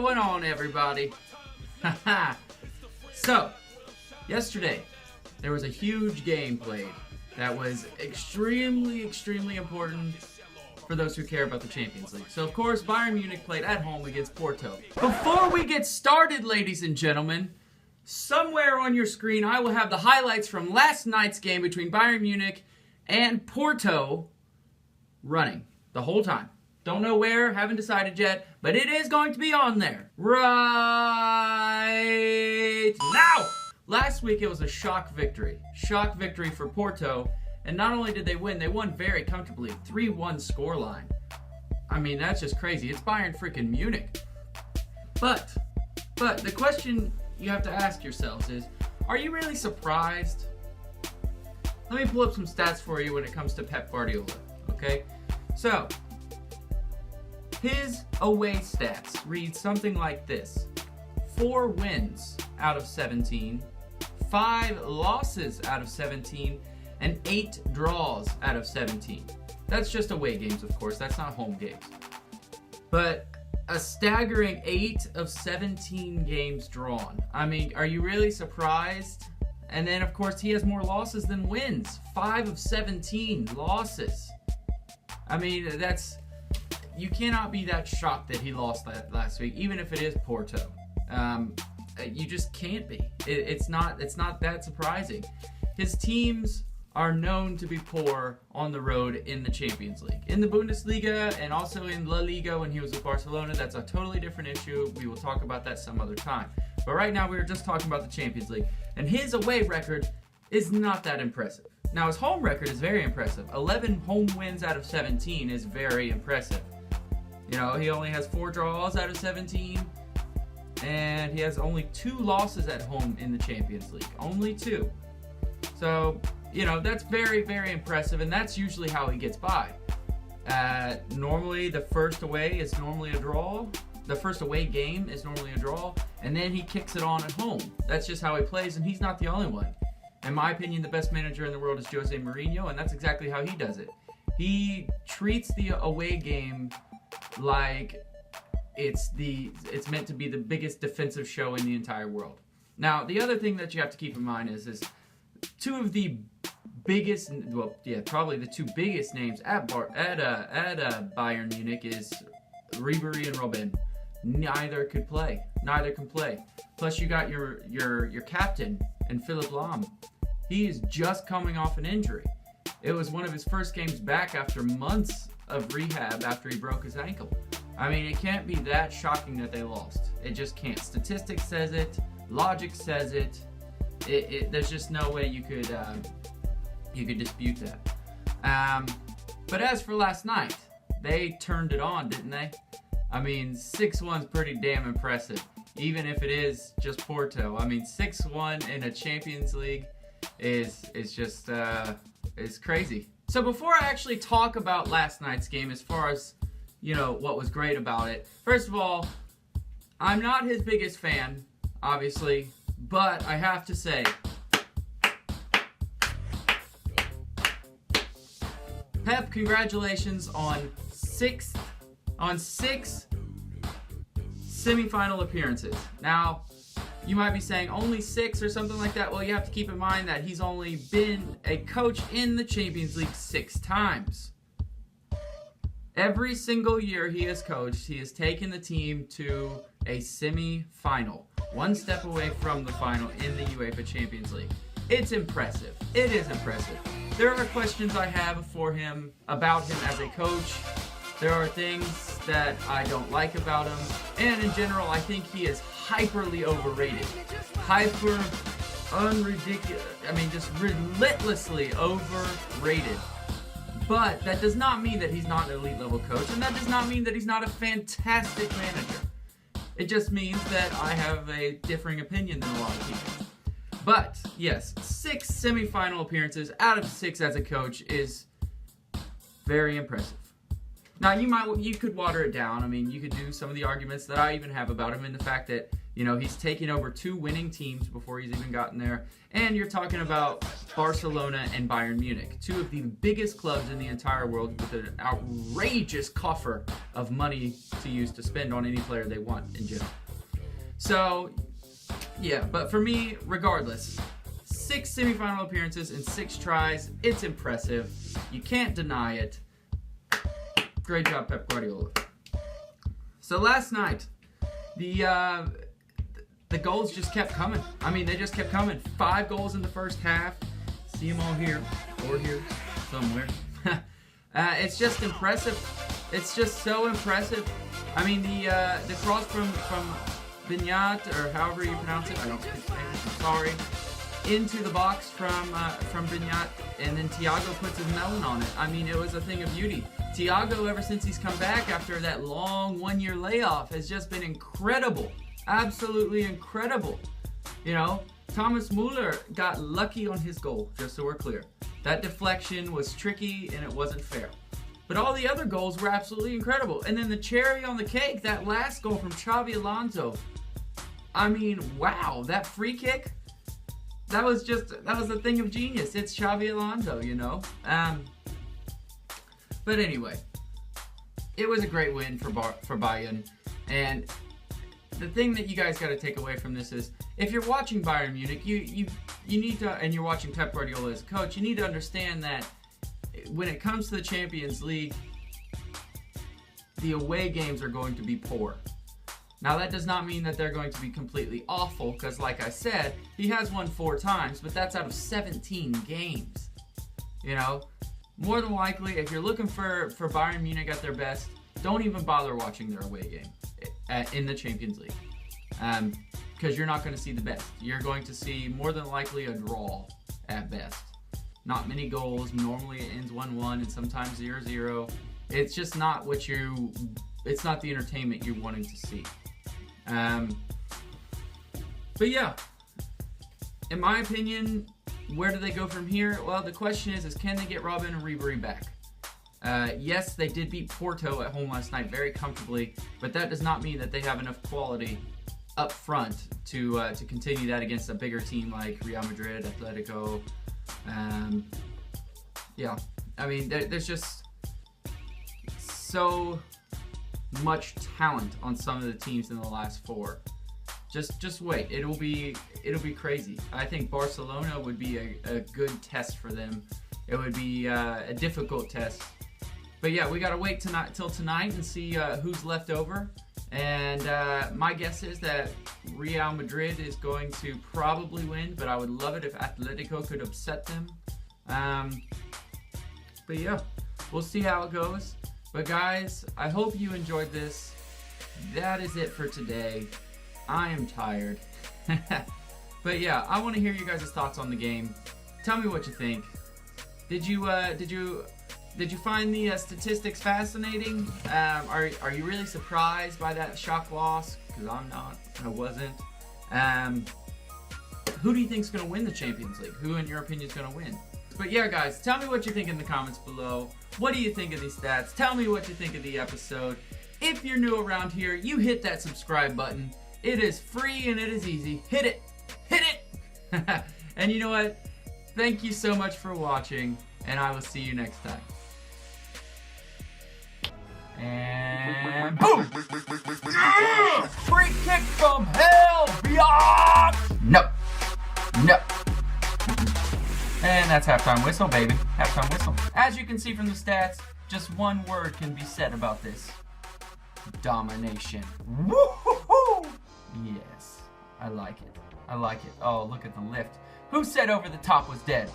going on, everybody? So, yesterday, there was a huge game played that was extremely important for those who care about the Champions League. So, of course, Bayern Munich played at home against Porto. Before we get started, ladies and gentlemen, somewhere on your screen, I will have the highlights from last night's game between Bayern Munich and Porto running the whole time. Don't know where, haven't decided yet, but it is going to be on there right now. Last week it was a shock victory for Porto, and not only did they won very comfortably, 3-1 scoreline. I mean, that's just crazy. It's Bayern freaking Munich. But the question you have to ask yourselves is, are you really surprised? Let me pull up some stats for you when it comes to Pep Guardiola, okay? So, his away stats read something like this: 4 wins out of 17, 5 losses out of 17, and 8 draws out of 17. That's just away games, of course. That's not home games. But a staggering 8 of 17 games drawn. I mean, are you really surprised? And then, of course, he has more losses than wins. 5 of 17 losses. I mean, you cannot be that shocked that he lost that last week, even if it is Porto. You just can't be. It's not that surprising. His teams are known to be poor on the road in the Champions League. In the Bundesliga and also in La Liga when he was with Barcelona, that's a totally different issue. We will talk about that some other time. But right now we were just talking about the Champions League. And his away record is not that impressive. Now his home record is very impressive. 11 home wins out of 17 is very impressive. You know, he only has 4 draws out of 17. And he has only 2 losses at home in the Champions League. Only 2. So, you know, that's very impressive, and that's usually how he gets by. Normally, the first away is normally a draw. The first away game is normally a draw, and then he kicks it on at home. That's just how he plays, and he's not the only one. In my opinion, the best manager in the world is Jose Mourinho, and that's exactly how he does it. He treats the away game like it's meant to be the biggest defensive show in the entire world. Now, the other thing that you have to keep in mind is two of the biggest, probably the 2 biggest names at Bayern Munich is Ribery and Robben. Neither can play. Plus, you got your captain and Philipp Lahm. He is just coming off an injury. It was one of his first games back after months of rehab after he broke his ankle. I mean, it can't be that shocking that they lost. It just can't. Statistics says it. Logic says it. There's just no way you could dispute that. But as for last night, they turned it on, didn't they? I mean, 6-1's pretty damn impressive, even if it is just Porto. I mean, 6-1 in a Champions League is just it's crazy. So before I actually talk about last night's game, as far as, you know, what was great about it, first of all, I'm not his biggest fan, obviously, but I have to say, Pep, congratulations on 6 semifinal appearances. Now, you might be saying only 6 or something like that. Well, you have to keep in mind that he's only been a coach in the Champions League 6 times. Every single year he has coached, he has taken the team to a semi-final, 1 step away from the final in the UEFA Champions League. It's impressive. It is impressive. There are questions I have about him as a coach. There are things that I don't like about him. And in general, I think he is hyperly overrated. Just relentlessly overrated. But that does not mean that he's not an elite level coach, and that does not mean that he's not a fantastic manager. It just means that I have a differing opinion than a lot of people. But yes, 6 semifinal appearances out of 6 as a coach is very impressive. Now you could water it down. I mean, you could do some of the arguments that I even have about him in the fact that You know, he's taken over 2 winning teams before he's even gotten there. And you're talking about Barcelona and Bayern Munich, 2 of the biggest clubs in the entire world with an outrageous coffer of money to use to spend on any player they want in general. So, yeah, but for me, regardless, 6 semifinal appearances in 6 tries, it's impressive. You can't deny it. Great job, Pep Guardiola. So last night, the goals just kept coming. I mean, they just kept coming. 5 goals in the first half. See them all here, or here, somewhere. It's just impressive. It's just so impressive. I mean, the cross from Vignat, or however you pronounce it, I don't speak Spanish, I'm sorry, into the box from Vignat, and then Thiago puts his melon on it. I mean, it was a thing of beauty. Thiago, ever since he's come back after that long 1-year layoff, has just been incredible. Absolutely incredible. You know, Thomas Müller got lucky on his goal, just so we're clear. That deflection was tricky and it wasn't fair. But all the other goals were absolutely incredible. And then the cherry on the cake, that last goal from Xabi Alonso. I mean, wow, that free kick, that was a thing of genius. It's Xabi Alonso, you know. But anyway, it was a great win for Bayern. And the thing that you guys got to take away from this is, if you're watching Bayern Munich, you need to, and you're watching Pep Guardiola as a coach, you need to understand that when it comes to the Champions League, the away games are going to be poor. Now, that does not mean that they're going to be completely awful, because like I said, he has won 4 times, but that's out of 17 games. You know, more than likely, if you're looking for Bayern Munich at their best, don't even bother watching their away game in the Champions League, because you're not going to see the best. You're going to see more than likely a draw at best. Not many goals. Normally it ends 1-1 and sometimes 0-0. It's just not what it's not the entertainment you're wanting to see. But yeah, in my opinion, where do they go from here? Well, the question is can they get Robin and Ribery back? Yes, they did beat Porto at home last night very comfortably, but that does not mean that they have enough quality up front to continue that against a bigger team like Real Madrid, Atletico. Yeah, I mean, there's just so much talent on some of the teams in the last 4. Just wait, it'll be crazy. I think Barcelona would be a good test for them. It would be a difficult test. But yeah, we gotta wait till tonight and see who's left over. And my guess is that Real Madrid is going to probably win, but I would love it if Atletico could upset them. But yeah, we'll see how it goes. But guys, I hope you enjoyed this. That is it for today. I am tired. But yeah, I want to hear you guys' thoughts on the game. Tell me what you think. Did you find the statistics fascinating? Are you really surprised by that shock loss? Because I'm not. I wasn't. Who do you think is going to win the Champions League? Who, in your opinion, is going to win? But yeah, guys, tell me what you think in the comments below. What do you think of these stats? Tell me what you think of the episode. If you're new around here, you hit that subscribe button. It is free and it is easy. Hit it. Hit it. And you know what? Thank you so much for watching, and I will see you next time. And boom! Yeah! Free kick from hell beyond! No. No. And that's halftime whistle, baby. Halftime whistle. As you can see from the stats, just one word can be said about this. Domination. Woo-hoo-hoo! Yes. I like it. I like it. Oh, look at the lift. Who said over the top was dead?